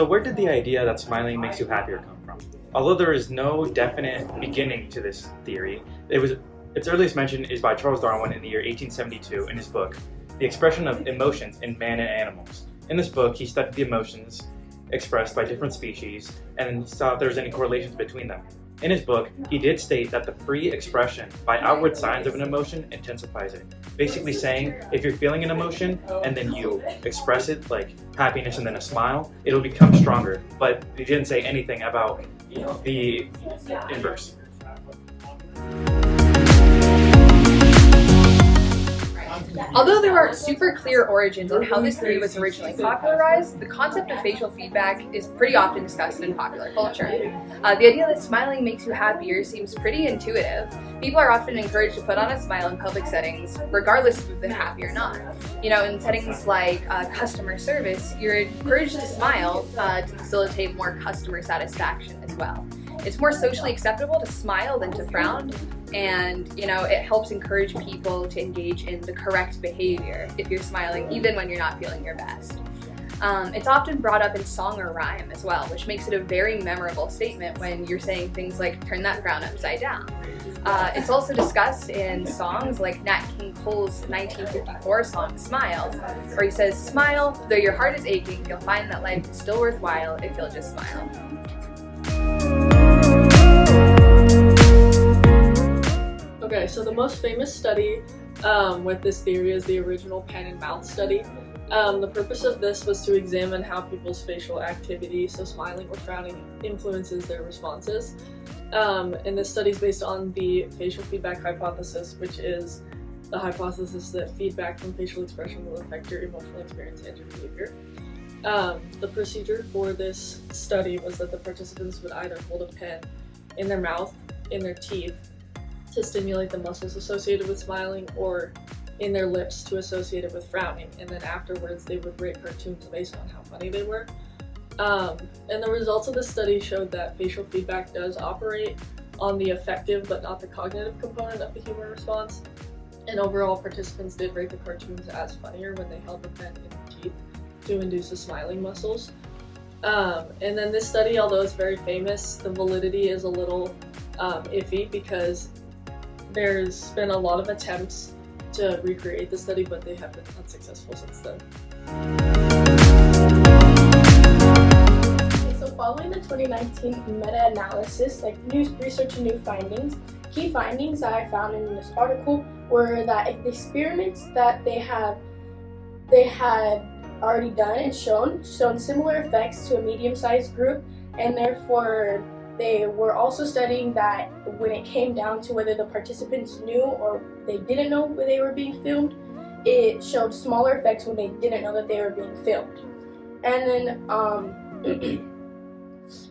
So where did the idea that smiling makes you happier come from? Although there is no definite beginning to this theory, its earliest mention is by Charles Darwin in the year 1872 in his book, The Expression of Emotions in Man and Animals. In this book, he studied the emotions expressed by different species and saw if there was any correlations between them. In his book, he did state that the free expression by outward signs of an emotion intensifies it. Basically saying, if you're feeling an emotion and then you express it, like happiness and then a smile, it'll become stronger. But he didn't say anything about the inverse. Although there aren't super clear origins on how this theory was originally popularized, the concept of facial feedback is pretty often discussed in popular culture. The idea that smiling makes you happier seems pretty intuitive. People are often encouraged to put on a smile in public settings, regardless if they're happy or not. You know, in settings like customer service, you're encouraged to smile to facilitate more customer satisfaction as well. It's more socially acceptable to smile than to frown, and you know, it helps encourage people to engage in the correct behavior if you're smiling even when you're not feeling your best. It's often brought up in song or rhyme as well, which makes it a very memorable statement when you're saying things like turn that frown upside down. It's also discussed in songs like Nat King Cole's 1954 song Smile, where he says, "Smile, though your heart is aching, you'll find that life is still worthwhile if you'll just smile." Okay, so the most famous study with this theory is the original pen and mouth study. The purpose of this was to examine how people's facial activity, so smiling or frowning, influences their responses. And this study is based on the facial feedback hypothesis, which is the hypothesis that feedback from facial expression will affect your emotional experience and your behavior. The procedure for this study was that the participants would either hold a pen in their mouth, in their teeth, to stimulate the muscles associated with smiling, or in their lips to associate it with frowning, and then afterwards they would rate cartoons based on how funny they were. And the results of the study showed that facial feedback does operate on the affective but not the cognitive component of the human response, and overall participants did rate the cartoons as funnier when they held the pen in their teeth to induce the smiling muscles. And then this study, although it's very famous, the validity is a little iffy because there's been a lot of attempts to recreate the study, but they have been unsuccessful since then. Okay, so following the 2019 meta-analysis, like new research and new findings, key findings that I found in this article were that the experiments that they had already done and shown similar effects to a medium-sized group, and therefore they were also studying that when it came down to whether the participants knew or they didn't know they were being filmed, it showed smaller effects when they didn't know that they were being filmed. And then,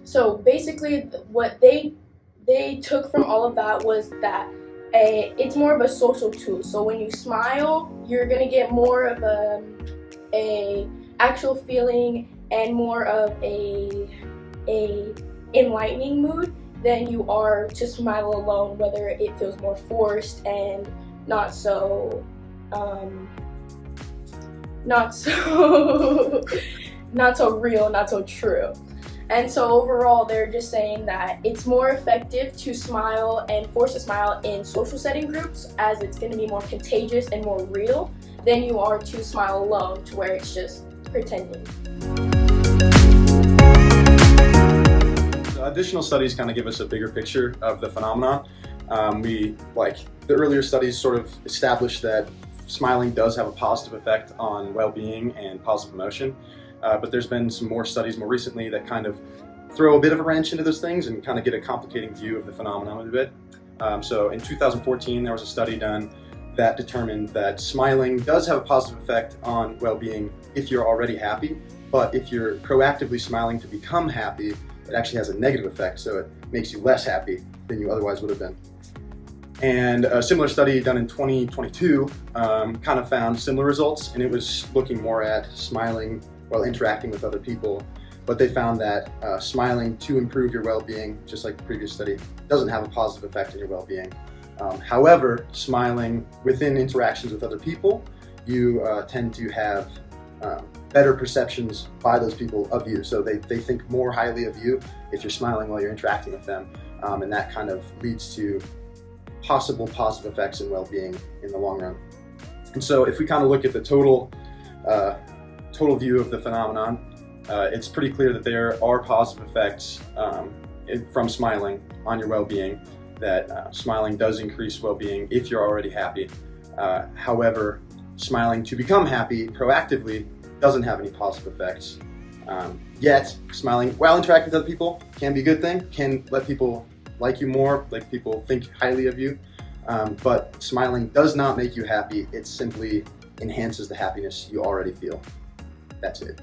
so basically what they took from all of that was that it's more of a social tool. So when you smile, you're gonna get more of a actual feeling and more of a enlightening mood than you are to smile alone, whether it feels more forced and not so real, not so true. And so overall, they're just saying that it's more effective to smile and force a smile in social setting groups, as it's going to be more contagious and more real than you are to smile alone, to where it's just pretending. Additional studies kind of give us a bigger picture of the phenomenon. The earlier studies sort of established that smiling does have a positive effect on well-being and positive emotion, but there's been some more studies more recently that kind of throw a bit of a wrench into those things and kind of get a complicating view of the phenomenon a bit. So in 2014 there was a study done that determined that smiling does have a positive effect on well-being if you're already happy, but if you're proactively smiling to become happy, it actually has a negative effect, so it makes you less happy than you otherwise would have been. And a similar study done in 2022 kind of found similar results, and it was looking more at smiling while interacting with other people. But they found that smiling to improve your well-being, just like the previous study, doesn't have a positive effect on your well-being. However, smiling within interactions with other people, you tend to have better perceptions by those people of you. So they think more highly of you if you're smiling while you're interacting with them. And that kind of leads to possible positive effects in well-being in the long run. And so if we kind of look at the total view of the phenomenon, it's pretty clear that there are positive effects from smiling on your well-being, that smiling does increase well-being if you're already happy. However, smiling to become happy proactively doesn't have any positive effects. Yet, smiling while interacting with other people can be a good thing, can let people like you more, let people think highly of you. But smiling does not make you happy, it simply enhances the happiness you already feel. That's it.